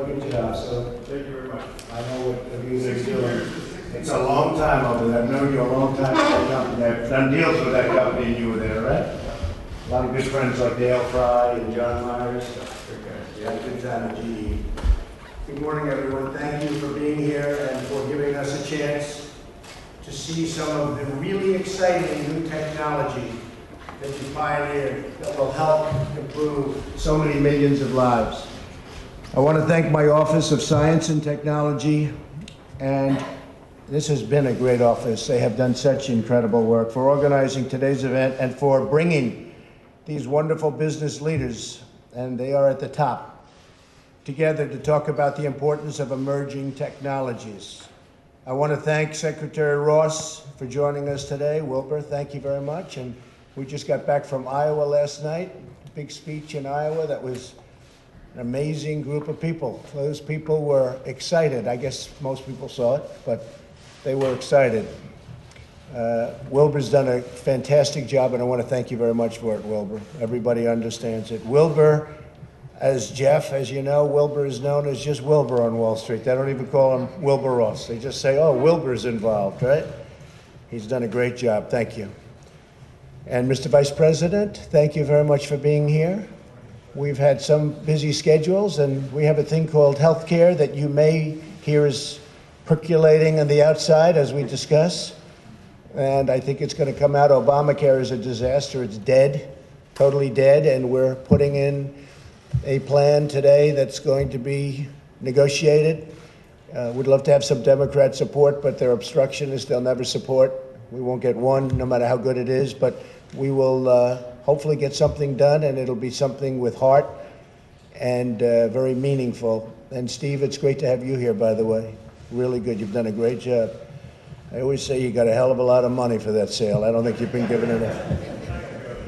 good job. So Thank you very much. I know what you guys are doing. It's a long time over there. I've known you a long time at that company. I've done deals with that company and you were there, right? A lot of good friends like Dale Fry and John Myers. Yeah, good time at GE. Good morning, everyone. Thank you for being here and for giving us a chance to see some of the really exciting new technology that you pioneered that will help improve so many millions of lives. I want to thank my Office of Science and Technology, and this has been a great office. They have done such incredible work for organizing today's event and for bringing these wonderful business leaders, and they are at the top, together to talk about the importance of emerging technologies. I want to thank Secretary Ross for joining us today. Wilbur, thank you very much. And we just got back from Iowa last night, a big speech in Iowa that was an amazing group of people. Those people were excited. I guess most people saw it, but they were excited. Wilbur's done a fantastic job, and I want to thank you very much for it, Wilbur. Everybody understands it. Wilbur, as Jeff, as you know, Wilbur is known as just Wilbur on Wall Street. They don't even call him Wilbur Ross. They just say, oh, Wilbur's involved, right? He's done a great job. Thank you. And Mr. Vice President, thank you very much for being here. We've had some busy schedules, and we have a thing called healthcare that you may hear is percolating on the outside as we discuss. And I think it's going to come out. Obamacare is a disaster. It's dead, totally dead, and we're putting in a plan today that's going to be negotiated. We'd love to have some Democrat support, but they're obstructionists. They'll never support. We won't get one, no matter how good it is, but we will hopefully get something done, and it'll be something with heart and very meaningful. And Steve, it's great to have you here, by the way. Really good. You've done a great job. I always say you got a hell of a lot of money for that sale. I don't think you've been given enough.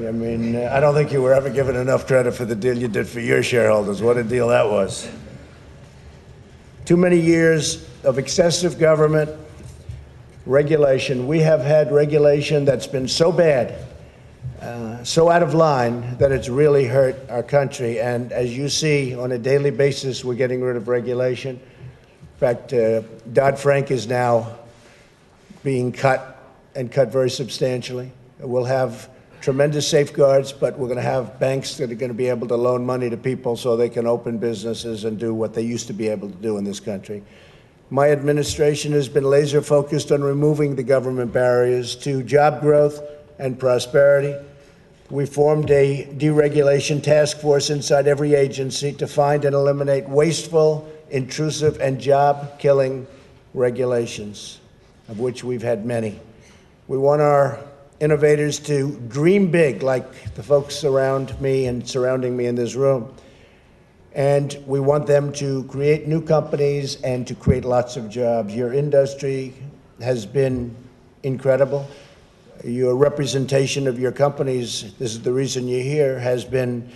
I mean, I don't think you were ever given enough credit for the deal you did for your shareholders. What a deal that was. Too many years of excessive government regulation. We have had regulation that's been so bad, so out of line, that it's really hurt our country. And as you see, on a daily basis, we're getting rid of regulation. In fact, Dodd-Frank is now being cut, and cut very substantially. We'll have tremendous safeguards, but we're going to have banks that are going to be able to loan money to people so they can open businesses and do what they used to be able to do in this country. My administration has been laser focused on removing the government barriers to job growth and prosperity. We formed a deregulation task force inside every agency to find and eliminate wasteful, intrusive, and job-killing regulations, of which we've had many. We want our innovators to dream big, like the folks around me and surrounding me in this room. And we want them to create new companies and to create lots of jobs. Your industry has been incredible. Your representation of your companies, this is the reason you're here, has been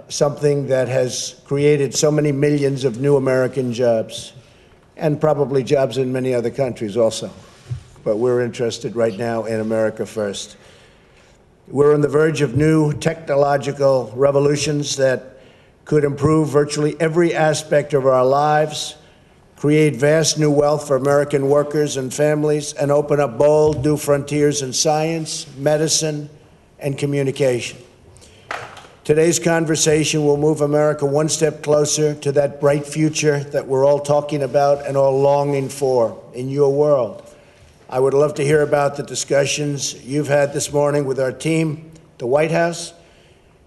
something that has created so many millions of new American jobs, and probably jobs in many other countries also. But we're interested right now in America first. We're on the verge of new technological revolutions that could improve virtually every aspect of our lives, create vast new wealth for American workers and families, and open up bold new frontiers in science, medicine, and communication. Today's conversation will move America one step closer to that bright future that we're all talking about and all longing for in your world. I would love to hear about the discussions you've had this morning with our team, the White House,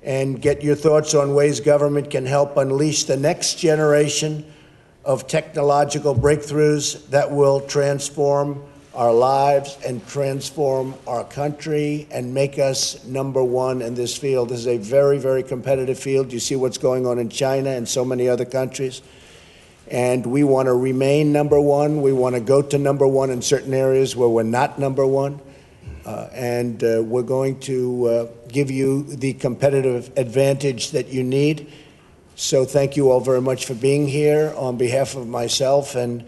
and get your thoughts on ways government can help unleash the next generation of technological breakthroughs that will transform our lives and transform our country and make us number one in this field. This is a very, very competitive field. You see what's going on in China and so many other countries. And we want to remain number one. We want to go to number one in certain areas where we're not number one. And we're going to give you the competitive advantage that you need. So thank you all very much for being here. On behalf of myself and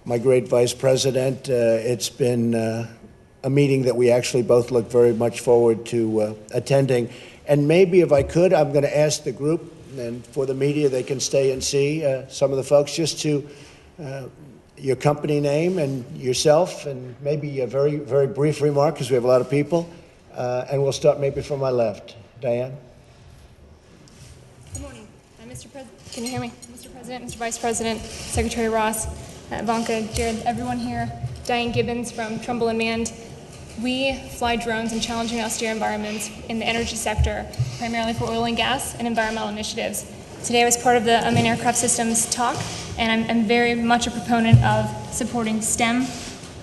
my great Vice President, it's been a meeting that we actually both look very much forward to attending. And maybe if I could, I'm going to ask the group and for the media, they can stay and see some of the folks. Just to your company name and yourself, and maybe a very, very brief remark, because we have a lot of people. And we'll start maybe from my left. Diane? Good morning. Mr. President, can you hear me? Mr. President, Mr. Vice President, Secretary Ross, Ivanka, Jared, everyone here, Diane Gibbons from Trumbull and Mand. We fly drones in challenging austere environments in the energy sector, primarily for oil and gas and environmental initiatives. Today I was part of the Unmanned Aircraft Systems talk, and I'm very much a proponent of supporting STEM,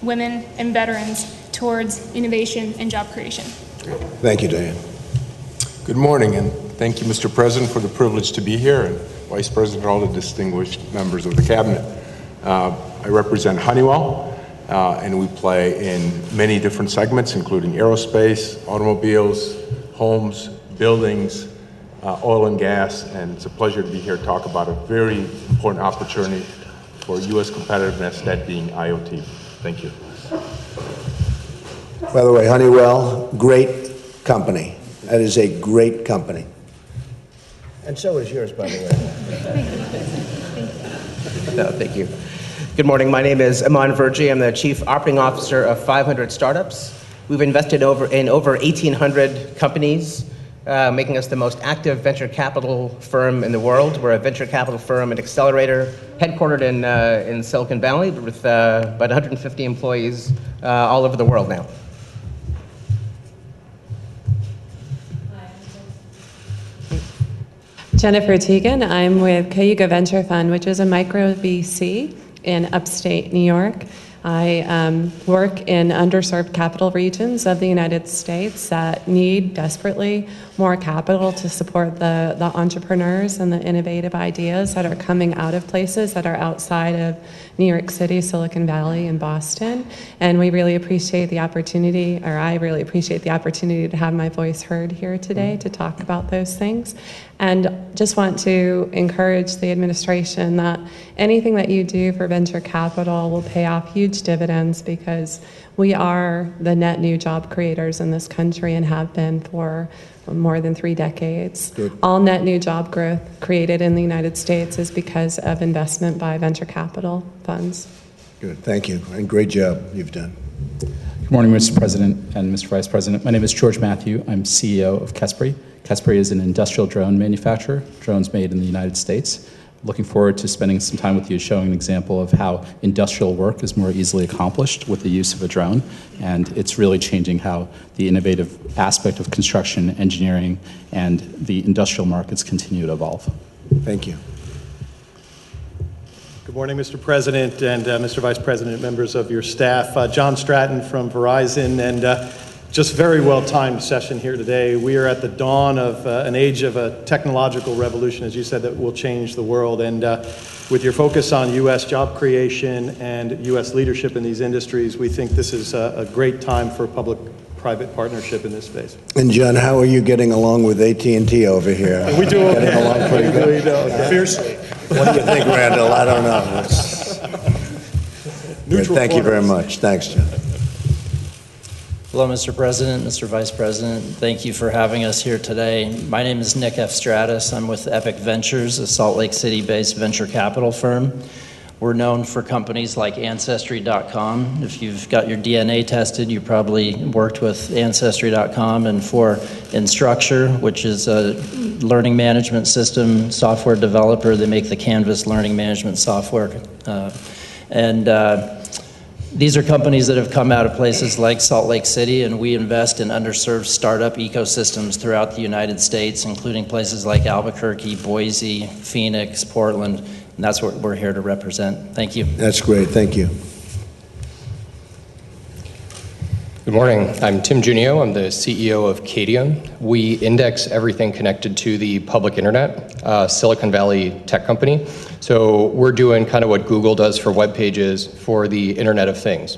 women, and veterans towards innovation and job creation. Thank you, Diane. Good morning, and thank you, Mr. President, for the privilege to be here, and Vice President, all the distinguished members of the Cabinet. I represent Honeywell, and we play in many different segments, including aerospace, automobiles, homes, buildings, oil and gas, and it's a pleasure to be here to talk about a very important opportunity for U.S. competitiveness, that being IoT. Thank you. By the way, Honeywell, great company. That is a great company. And so is yours, by the way. No, thank you. Good morning. My name is Aman Verji. I'm the Chief Operating Officer of 500 startups. We've invested in over 1,800 companies, making us the most active venture capital firm in the world. We're a venture capital firm and accelerator headquartered in Silicon Valley with about 150 employees all over the world now. Jennifer Teagan. I'm with Cayuga Venture Fund, which is a micro VC in upstate New York. I work in underserved capital regions of the United States that need desperately more capital to support the entrepreneurs and the innovative ideas that are coming out of places that are outside of New York City, Silicon Valley, and Boston. And we really appreciate the opportunity, or I really appreciate the opportunity to have my voice heard here today to talk about those things. And just want to encourage the administration that anything that you do for venture capital will pay off huge dividends, because we are the net new job creators in this country and have been for more than 3 decades. Good. All net new job growth created in the United States is because of investment by venture capital funds. Good, thank you, and great job you've done. Good morning, Mr. President and Mr. Vice President. My name is George Matthew. I'm CEO of Kespri. Kespri is an industrial drone manufacturer, drones made in the United States. Looking forward to spending some time with you showing an example of how industrial work is more easily accomplished with the use of a drone. And it's really changing how the innovative aspect of construction, engineering, and the industrial markets continue to evolve. Thank you. Good morning, Mr. President and Mr. Vice President, members of your staff. John Stratton from Verizon, and just very well-timed session here today. We are at the dawn of an age of a technological revolution, as you said, that will change the world. And with your focus on U.S. job creation and U.S. leadership in these industries, we think this is a great time for public-private partnership in this space. And John, how are you getting along with AT&T over here? We do okay. Getting along pretty good. Fiercely. What do you think, Randall? I don't know. Thank you very much. Thanks, John. Hello, Mr. President, Mr. Vice President. Thank you for having us here today. My name is Nick F. Stratus. I'm with Epic Ventures, a Salt Lake City-based venture capital firm. We're known for companies like Ancestry.com. If you've got your DNA tested, you probably worked with Ancestry.com, and for Instructure, which is a learning management system software developer. They make the Canvas learning management software. These are companies that have come out of places like Salt Lake City, and we invest in underserved startup ecosystems throughout the United States, including places like Albuquerque, Boise, Phoenix, Portland, and that's what we're here to represent. Thank you. That's great. Thank you. Good morning. I'm Tim Junio. I'm the CEO of Cadium. We index everything connected to the public internet, Silicon Valley tech company. So we're doing kind of what Google does for web pages for the Internet of Things.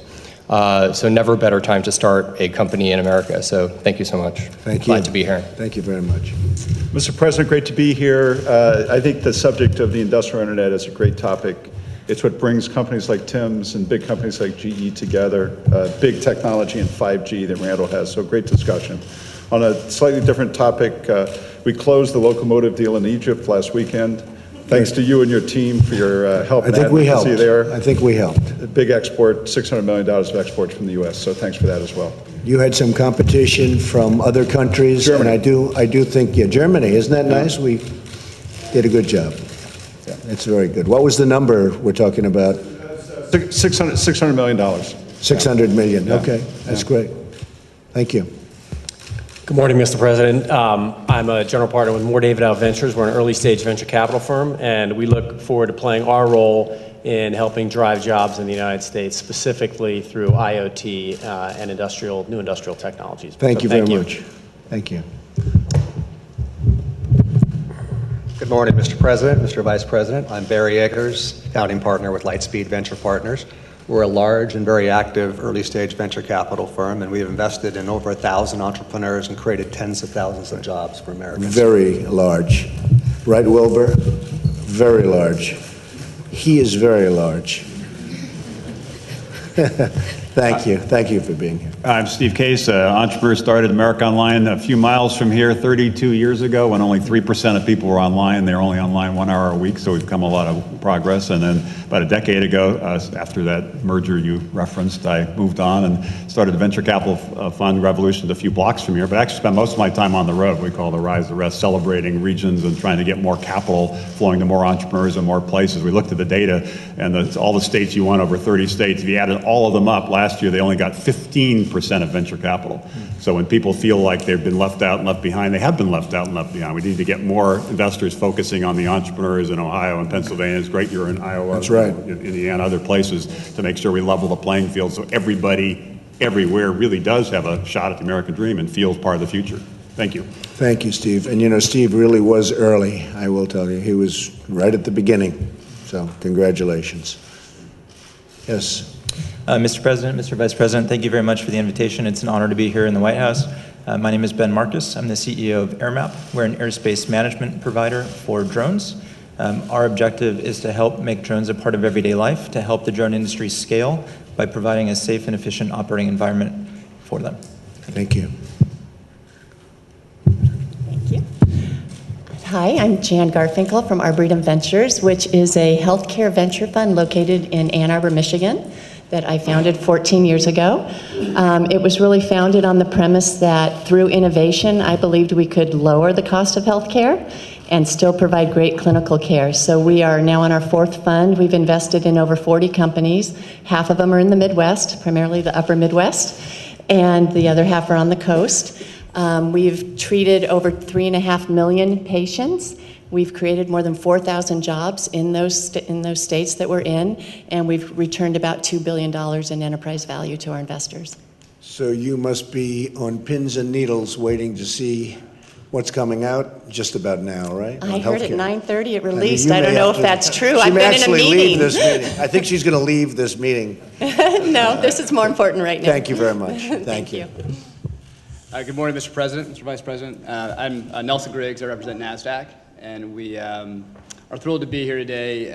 So never better time to start a company in America. So thank you so much. Thank you. Glad to be here. Thank you very much. Mr. President, great to be here. I think the subject of the industrial internet is a great topic. It's what brings companies like Tim's and big companies like GE together, big technology and 5G that Randall has, so great discussion. On a slightly different topic, we closed the locomotive deal in Egypt last weekend. Thanks to you and your team for your help I and think we helped. advocacy there. I think we helped. A big export, $600 million of exports from the U.S., so thanks for that as well. You had some competition from other countries. Germany. And I do think, yeah, Germany, isn't that nice? We did a good job. Yeah. It's very good. What was the number we're talking about? $600 million. 600 million. Yeah. Okay, that's great. Thank you. Good morning, Mr. President. I'm a general partner with Moore David Out Ventures. We're an early stage venture capital firm, and we look forward to playing our role in helping drive jobs in the United States, specifically through IoT and new industrial technologies. Thank you very much. Thank you. Good morning, Mr. President, Mr. Vice President. I'm Barry Eggers, founding partner with Lightspeed Venture Partners. We're a large and very active early-stage venture capital firm, and we have invested in over 1,000 entrepreneurs and created tens of thousands of jobs for Americans. Very large. Right, Wilbur? Very large. He is very large. Thank you. Thank you for being here. I'm Steve Case, entrepreneur, started America Online a few miles from here 32 years ago when only 3% of people were online. They're only online 1 hour a week, so we've come a lot of progress. And then about a decade ago, after that merger you referenced, I moved on and started the venture capital fund Revolution a few blocks from here, but I actually spent most of my time on the road. We call the Rise the Rest, celebrating regions and trying to get more capital flowing to more entrepreneurs and more places. We looked at the data, and all the states you won, over 30 states, if you added all of them up, last year they only got 15% of venture capital. So when people feel like they've been left out and left behind, they have been left out and left behind. We need to get more investors focusing on the entrepreneurs in Ohio and Pennsylvania. It's great you're in Iowa, That's right. Indiana, other places, to make sure we level the playing field so everybody everywhere really does have a shot at the American dream and feels part of the future. Thank you. Thank you, Steve. And you know, Steve really was early, I will tell you. He was right at the beginning. So congratulations. Yes. Mr. President, Mr. Vice President, thank you very much for the invitation. It's an honor to be here in the White House. My name is Ben Marcus. I'm the CEO of AirMap. We're an airspace management provider for drones. Our objective is to help make drones a part of everyday life, to help the drone industry scale by providing a safe and efficient operating environment for them. Thank you. Thank you. Hi, I'm Jan Garfinkel from Arboretum Ventures, which is a healthcare venture fund located in Ann Arbor, Michigan, that I founded 14 years ago. It was really founded on the premise that through innovation, I believed we could lower the cost of healthcare and still provide great clinical care. So we are now on our 4th fund. We've invested in over 40 companies. Half of them are in the Midwest, primarily the upper Midwest, and the other half are on the coast. We've treated over 3.5 million patients. We've created more than 4,000 jobs in those states that we're in, and we've returned about $2 billion in enterprise value to our investors. So you must be on pins and needles waiting to see what's coming out just about now, right? I On heard at healthcare. 9:30 it I mean, released. you I may don't know have if to- that's true. She I've may been in a actually leave meeting. this meeting. I think she's going to leave this meeting. No, this is more important right now. Thank you very much. Thank you. Good morning, Mr. President, Mr. Vice President. I'm Nelson Griggs. I represent NASDAQ, and we are thrilled to be here today.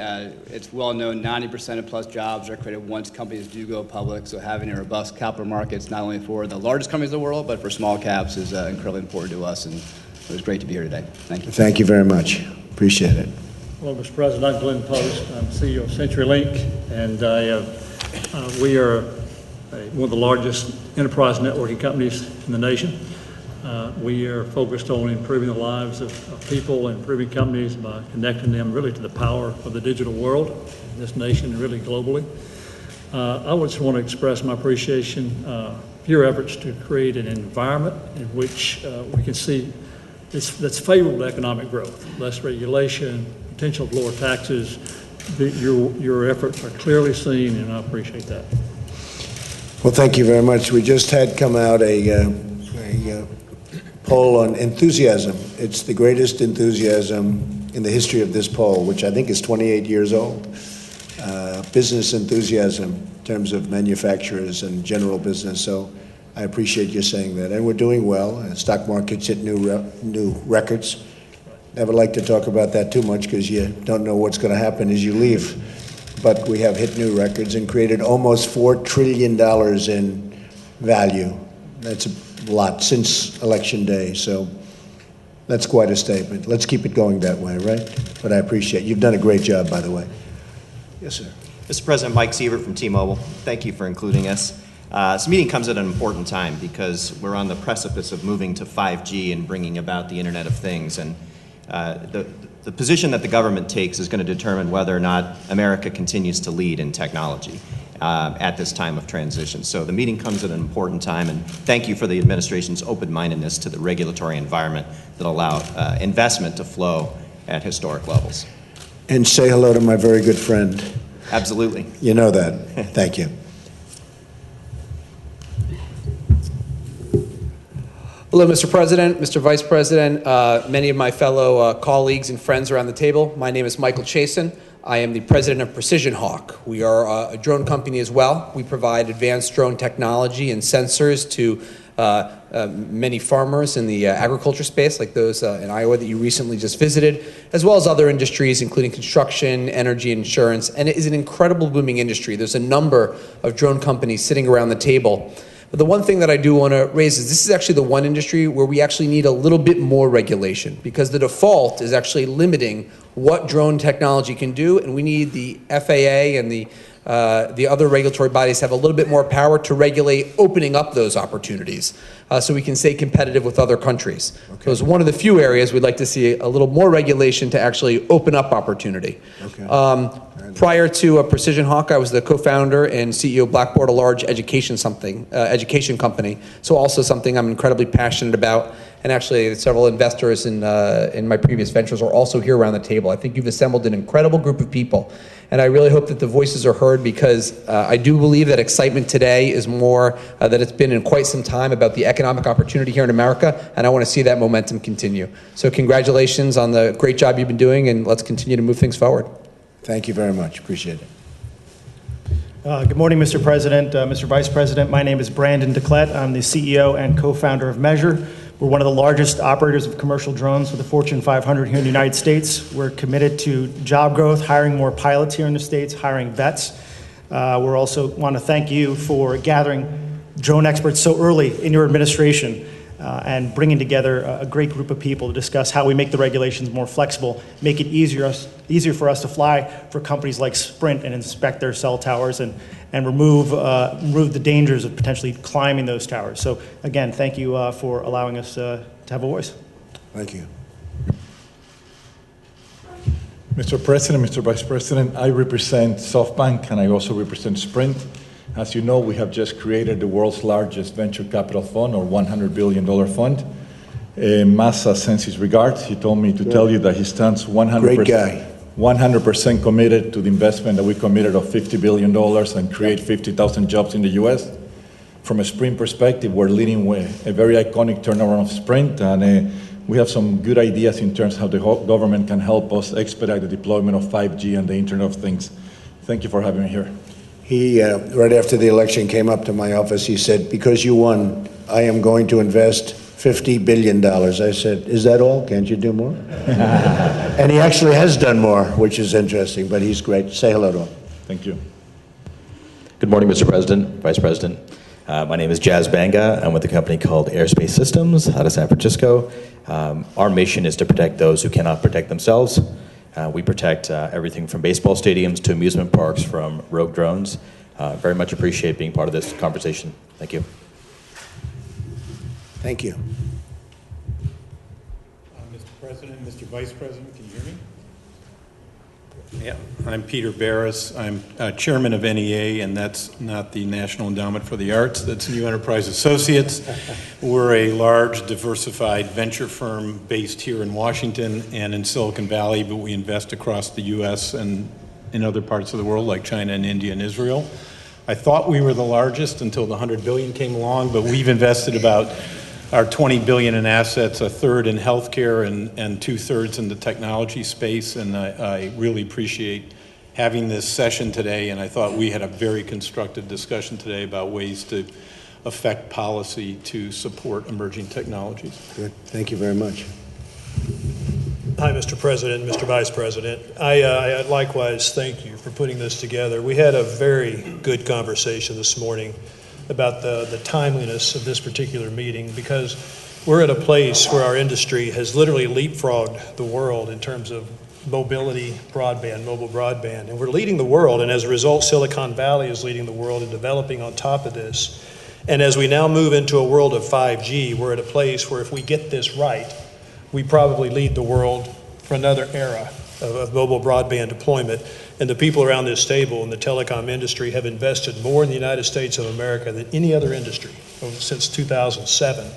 It's well known 90% of plus jobs are created once companies do go public, so having a robust capital markets, not only for the largest companies in the world, but for small caps is incredibly important to us, and it was great to be here today. Thank you. Thank you very much. Appreciate it. Hello, Mr. President. I'm Glenn Post. I'm CEO of CenturyLink, and we are one of the largest enterprise networking companies in the nation. We are focused on improving the lives of people and improving companies by connecting them really to the power of the digital world in this nation and really globally. I just want to express my appreciation for your efforts to create an environment in which we can see that's favorable to economic growth, less regulation, potential of lower taxes. Your efforts are clearly seen, and I appreciate that. Well, thank you very much. We just had come out a poll on enthusiasm. It's the greatest enthusiasm in the history of this poll, which I think is 28 years old. Business enthusiasm in terms of manufacturers and general business. So I appreciate you saying that. And we're doing well. The stock market's hit new records. Never like to talk about that too much because you don't know what's going to happen as you leave. But we have hit new records and created almost $4 trillion in value. That's lot since Election Day, so that's quite a statement. Let's keep it going that way, right? But I appreciate it. You've done a great job, by the way. Yes, sir. Mr. President, Mike Sievert from T-Mobile. Thank you for including us. This meeting comes at an important time because we're on the precipice of moving to 5G and bringing about the Internet of Things. And the position that the government takes is going to determine whether or not America continues to lead in technology at this time of transition. So the meeting comes at an important time, and thank you for the administration's open-mindedness to the regulatory environment that allow investment to flow at historic levels. And say hello to my very good friend. Absolutely. You know that. Thank you. Hello, Mr. President, Mr. Vice President, many of my fellow colleagues and friends around the table. My name is Michael Chasen. I am the president of Precision Hawk. We are a drone company as well. We provide advanced drone technology and sensors to many farmers in the agriculture space, like those in Iowa that you recently just visited, as well as other industries, including construction, energy, and insurance. And it is an incredible booming industry. There's a number of drone companies sitting around the table. But the one thing that I do want to raise is this is actually the one industry where we actually need a little bit more regulation, because the default is actually limiting what drone technology can do, and we need the FAA and the other regulatory bodies have a little bit more power to regulate opening up those opportunities so we can stay competitive with other countries. Okay. So it's one of the few areas we'd like to see a little more regulation to actually open up opportunity. Okay. Prior to Precision Hawk, I was the co-founder and CEO of Blackboard, a large education company. So also something I'm incredibly passionate about. And actually, several investors in my previous ventures are also here around the table. I think you've assembled an incredible group of people. And I really hope that the voices are heard, because I do believe that excitement today is more than it's been in quite some time about the economic opportunity here in America. And I want to see that momentum continue. So congratulations on the great job you've been doing, and let's continue to move things forward. Thank you very much. Appreciate it. Good morning, Mr. President, Mr. Vice President. My name is Brandon DeClette. I'm the CEO and co-founder of Measure. We're one of the largest operators of commercial drones for the Fortune 500 here in the United States. We're committed to job growth, hiring more pilots here in the States, hiring vets. We also want to thank you for gathering drone experts so early in your administration and bringing together a great group of people to discuss how we make the regulations more flexible, make it easier for us to fly for companies like Sprint and inspect their cell towers and remove the dangers of potentially climbing those towers. So again, thank you for allowing us to have a voice. Thank you. Mr. President, Mr. Vice President, I represent SoftBank and I also represent Sprint. As you know, we have just created the world's largest venture capital fund, or $100 billion fund. Massa sends his regards. He told me to tell you that he stands 100% committed to the investment that we committed of $50 billion and create 50,000 jobs in the U.S. From a Sprint perspective, we're leading with a very iconic turnaround of Sprint, and we have some good ideas in terms of how the government can help us expedite the deployment of 5G and the Internet of Things. Thank you for having me here. He, right after the election, came up to my office. He said, because you won, I am going to invest $50 billion. I said, is that all? Can't you do more? And he actually has done more, which is interesting, but he's great. Say hello to him. Thank you. Good morning, Mr. President, Vice President. My name is Jazz Banga. I'm with a company called Airspace Systems out of San Francisco. Our mission is to protect those who cannot protect themselves. We protect everything from baseball stadiums to amusement parks from rogue drones. Very much appreciate being part of this conversation. Thank you. Thank you. Mr. President, Mr. Vice President, can you hear me? Yeah, I'm Peter Barris. I'm chairman of NEA, and that's not the National Endowment for the Arts. That's New Enterprise Associates. We're a large, diversified venture firm based here in Washington and in Silicon Valley, but we invest across the U.S. and in other parts of the world like China and India and Israel. I thought we were the largest until the 100 billion came along, but we've invested about our 20 billion in assets, a third in healthcare and 2/3 in the technology space. And I really appreciate having this session today. And I thought we had a very constructive discussion today about ways to affect policy to support emerging technologies. Good. Thank you very much. Hi, Mr. President, Mr. Vice President. I likewise thank you for putting this together. We had a very good conversation this morning about the timeliness of this particular meeting, because we're at a place where our industry has literally leapfrogged the world in terms of mobility broadband, mobile broadband. And we're leading the world, and as a result, Silicon Valley is leading the world in developing on top of this. And as we now move into a world of 5G, we're at a place where if we get this right, we probably lead the world for another era of mobile broadband deployment. And the people around this table in the telecom industry have invested more in the United States of America than any other industry since 2007.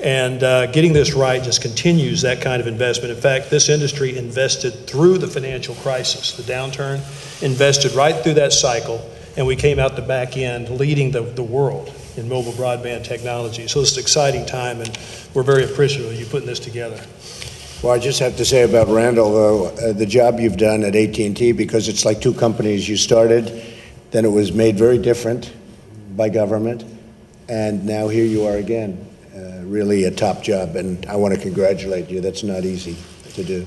And getting this right just continues that kind of investment. In fact, this industry invested through the financial crisis, the downturn, invested right through that cycle, and we came out the back end leading the world in mobile broadband technology. So it's an exciting time, and we're very appreciative of you putting this together. Well, I just have to say about Randall, though, the job you've done at AT&T, because it's like two companies you started, then it was made very different by government, and now here you are again. Really a top job, and I want to congratulate you. That's not easy to do.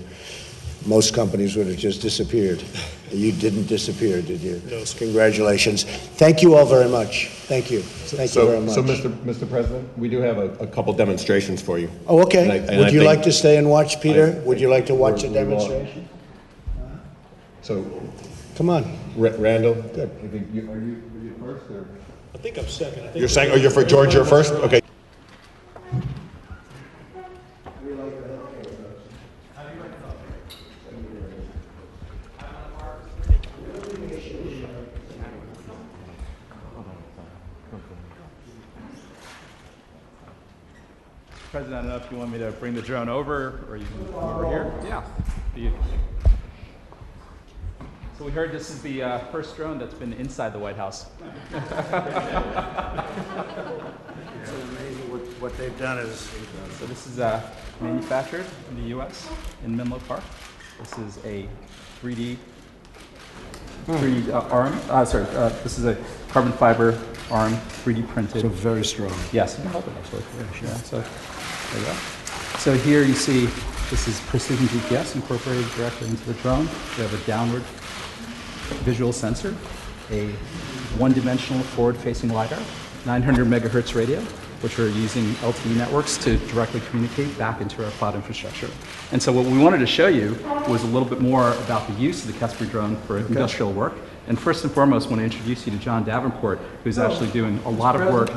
Most companies would have just disappeared. You didn't disappear, did you? No, sir. Congratulations. Thank you all very much. Thank you. Thank you very much. So, Mr. President, we do have a couple demonstrations for you. Oh, okay. And Would I you think- like to stay and watch, Peter? Would you like to watch a demonstration? So, come on. Randall, are you first? Or? I think I'm second. You're second? Oh, you're for George, you're first? Okay. President, I don't know if you want me to bring the drone over or you can come over here. Yeah. So we heard this is the first drone that's been inside the White House. It's amazing what they've done is. So this is manufactured in the U.S. in Menlo Park. This is a 3D arm. This is a carbon fiber arm, 3D printed. So very strong. Yes, you can hold it actually. Yeah, so there you go. So here you see this is precision GPS incorporated directly into the drone. We have a downward visual sensor, a one-dimensional forward-facing LiDAR, 900 megahertz radio, which we're using LTE networks to directly communicate back into our cloud infrastructure. And so what we wanted to show you was a little bit more about the use of the Kesbury drone for industrial work. And first and foremost, I want to introduce you to John Davenport, who's actually doing a lot of work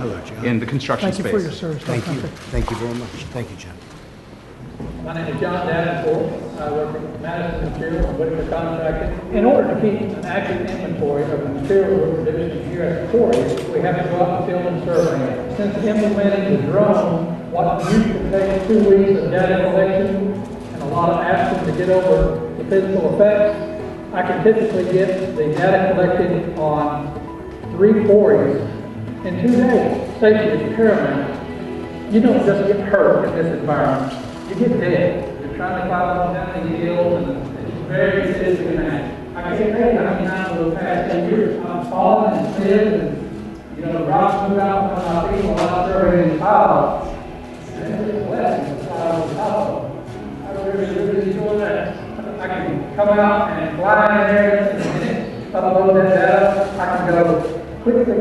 in the construction space. Thank you for your service. Thank you. Thank you very much. Thank you, John. My name is John Davenport. I work at Madison Material and Whitaker Contracting. In order to keep an accurate inventory of the material we're producing here at the quarry, we have to go out in the field and survey it. Since implementing the drone, what used to take 2 weeks of data collection and a lot of asking to get over the physical effects, I can typically get the data collected on 3 quarries in 2 days. Safety is paramount. You don't just get hurt in this environment. You get dead. You're trying to climb up down these hills, and it's very significant act. I can't tell you how many times over the past 10 years I've fallen and slid, and rocks move out from my feet while I'm surveying these piles. And it's a blessing to fly over the top of them. I really enjoy that. I can come out and fly in there and upload that data. I can go quickly.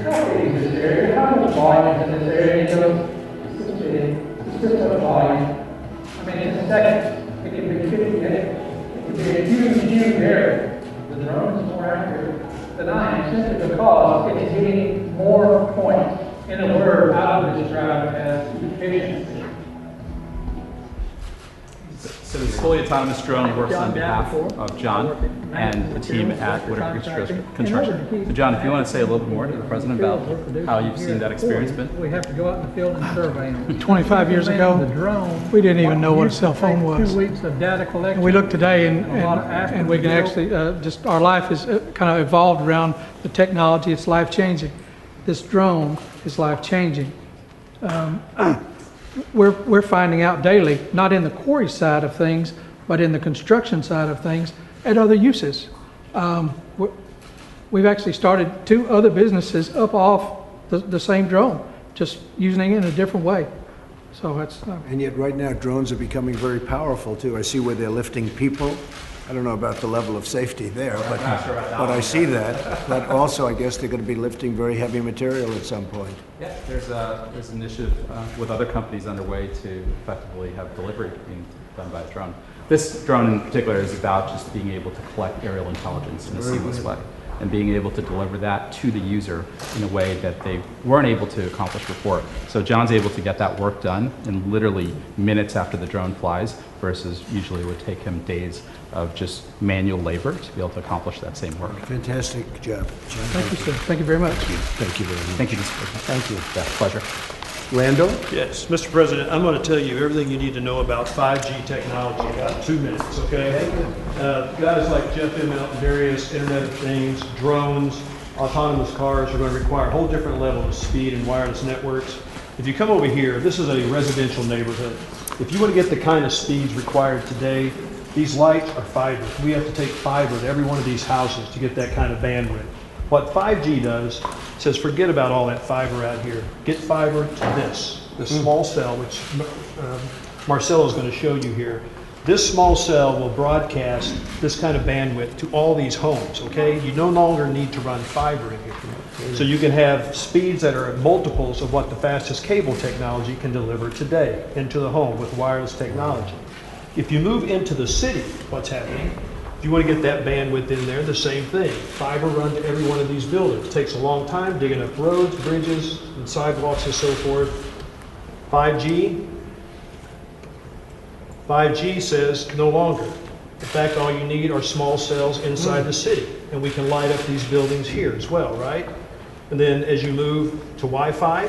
How big is this area? How much volume is in this area? It goes, it's just a volume. I mean, in a second, it can be 58. It can be a huge area. The drone is more accurate than I am, simply because it's getting more points. In a word, I would describe it as efficiency. So this fully autonomous drone works on behalf of John and the team at Whitaker Construction. So John, if you want to say a little bit more to the President about how you've seen that experience been. We have to go out in the field and survey. 25 years ago, we didn't even know what a cell phone was. 2 weeks of data collection. And we look today and we can actually, just our life is kind of evolved around the technology. It's life-changing. This drone is life-changing. We're finding out daily, not in the quarry side of things, but in the construction side of things, and other uses. We've actually started 2 other businesses up off the same drone, just using it in a different way. So that's. And yet right now drones are becoming very powerful too. I see where they're lifting people I don't know about the level of safety there, but I see that. But also, I guess they're going to be lifting very heavy material at some point. Yeah, there's an initiative with other companies underway to effectively have delivery being done by a drone. This drone in particular is about just being able to collect aerial intelligence in a seamless way and being able to deliver that to the user in a way that they weren't able to accomplish before. So John's able to get that work done in literally minutes after the drone flies versus usually it would take him days of just manual labor to be able to accomplish that same work. Fantastic job, John. Thank you, sir. Thank you very much. Thank you very much. Thank you, Mr. President. Thank you. Yeah, pleasure. Randall? Yes, Mr. President, I'm going to tell you everything you need to know about 5G technology in about 2 minutes, okay? Guys like Jeff Immelt and various Internet of Things, drones, autonomous cars are going to require a whole different level of speed and wireless networks. If you come over here, this is a residential neighborhood. If you want to get the kind of speeds required today, these lights are fiber. We have to take fiber to every one of these houses to get that kind of bandwidth. What 5G does, says forget about all that fiber out here. Get fiber to this small cell, which Marcelo is going to show you here. This small cell will broadcast this kind of bandwidth to all these homes, okay? You no longer need to run fiber in here. So you can have speeds that are multiples of what the fastest cable technology can deliver today into the home with wireless technology. If you move into the city, what's happening? If you want to get that bandwidth in there, the same thing. Fiber run to every one of these buildings. It takes a long time digging up roads, bridges, and sidewalks and so forth. 5G says no longer. In fact, all you need are small cells inside the city, and we can light up these buildings here as well, right? And then as you move to Wi-Fi,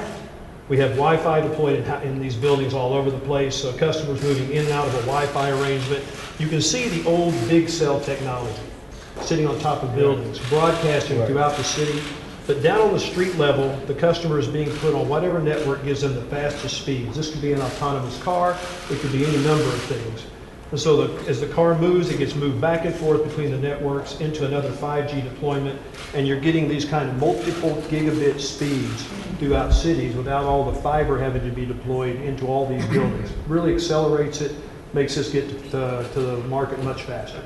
we have Wi-Fi deployed in these buildings all over the place, so customers moving in and out of a Wi-Fi arrangement. You can see the old big cell technology sitting on top of buildings, broadcasting throughout the city. But down on the street level, the customer is being put on whatever network gives them the fastest speeds. This could be an autonomous car, it could be any number of things. And so as the car moves, it gets moved back and forth between the networks into another 5G deployment, and you're getting these kind of multiple gigabit speeds throughout cities without all the fiber having to be deployed into all these buildings. Really accelerates it, makes us get to the market much faster.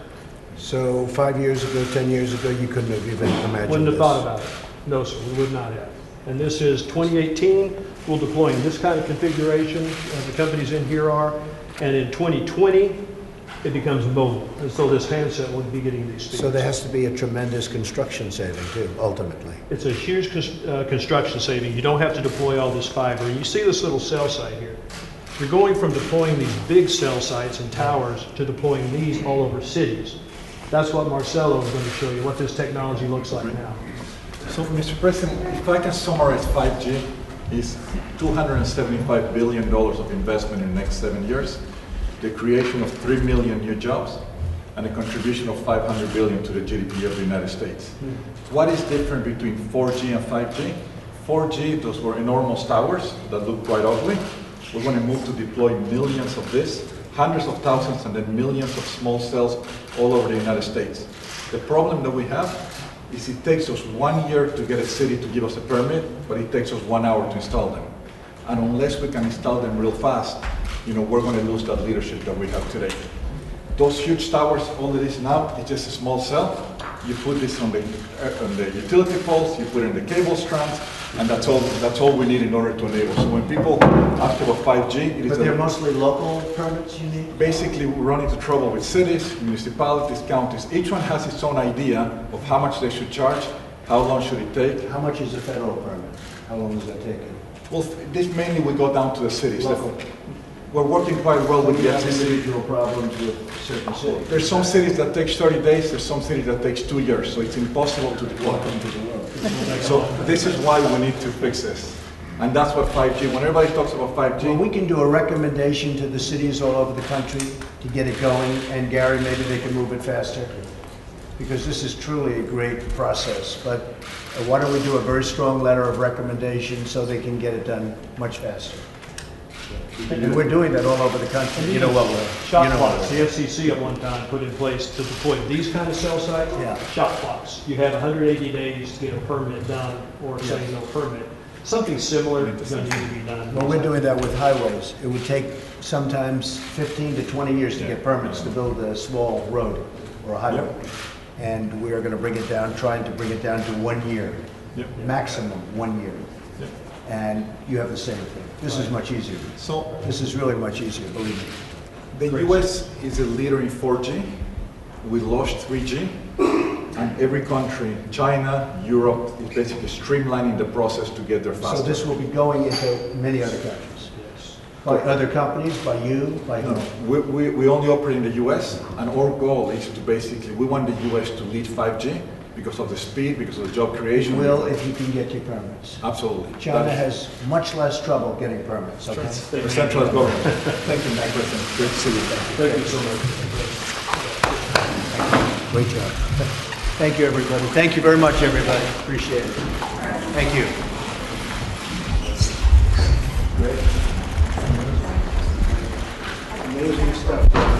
So 5 years ago, 10 years ago, you couldn't have even imagined Wouldn't have this. thought about it. No, sir, we would not have. And this is 2018. We're deploying this kind of configuration. The companies in here are. And in 2020, it becomes mobile. And so this handset will be getting these speeds. So there has to be a tremendous construction saving too, ultimately. It's a huge construction saving. You don't have to deploy all this fiber. And you see this little cell site here. You're going from deploying these big cell sites and towers to deploying these all over cities. That's what Marcelo is going to show you, what this technology looks like now. So, Mr. President, if I can summarize 5G, is $275 billion of investment in the next 7 years, the creation of 3 million new jobs, and a contribution of $500 billion to the GDP of the United States. What is different between 4G and 5G? 4G, those were enormous towers that look quite ugly. We're going to move to deploy millions of this, hundreds of thousands, and then millions of small cells all over the United States. The problem that we have is it takes us 1 year to get a city to give us a permit, but it takes us 1 hour to install them. And unless we can install them real fast, we're going to lose that leadership that we have today. Those huge towers, all it is now, is just a small cell. You put this on the utility poles, you put it in the cable strands, and that's all we need in order to enable. So when people ask about 5G, it is But they're mostly local permits you need? Basically, we run into trouble with cities, municipalities, counties. Each one has its own idea of how much they should charge, how long should it take. How much is a federal permit? How long does that take? Well, this mainly we go down to the cities. Local. We're working quite well with the FCC. Individual problems with certain cities. There's some cities that takes 30 days, there's some cities that takes 2 years, so it's impossible to deploy. So this is why we need to fix this. And that's what 5G, when everybody talks about 5G. Well, we can do a recommendation to the cities all over the country to get it going, and Gary, maybe they can move it faster, because this is truly a great process. But why don't we do a very strong letter of recommendation so they can get it done much faster? And we're doing that all over the country. You know what we're... Shot clocks. The FCC at one time put in place to deploy these kind of cell sites. Yeah. Shot clocks. You have 180 days to get a permit done, or say no permit. Something similar is going to need to be done. Well, we're doing that with highways. It would take sometimes 15 to 20 years to get permits to build a small road. or a highway. And we are going to bring it down, trying to bring it down to 1 year, maximum 1 year. And you have the same thing. This is much easier. So this is really much easier, believe me. the US is a leader in 4G. We launched 3G. And every country, China, Europe, is basically streamlining the process to get there faster. So this will be going into many other countries? By other companies, by you, by whom? We only operate in the US, and our goal is to basically, we want the US to lead 5G because of the speed, because of the job creation. You will if you can get your permits. Absolutely. China has much less trouble getting permits, okay? The centralized government. Thank you, Mr. President. Great to see you. Thank you so much. Great job. Thank you, everybody. Thank you very much, everybody. Appreciate it. Thank you. Great. Amazing stuff.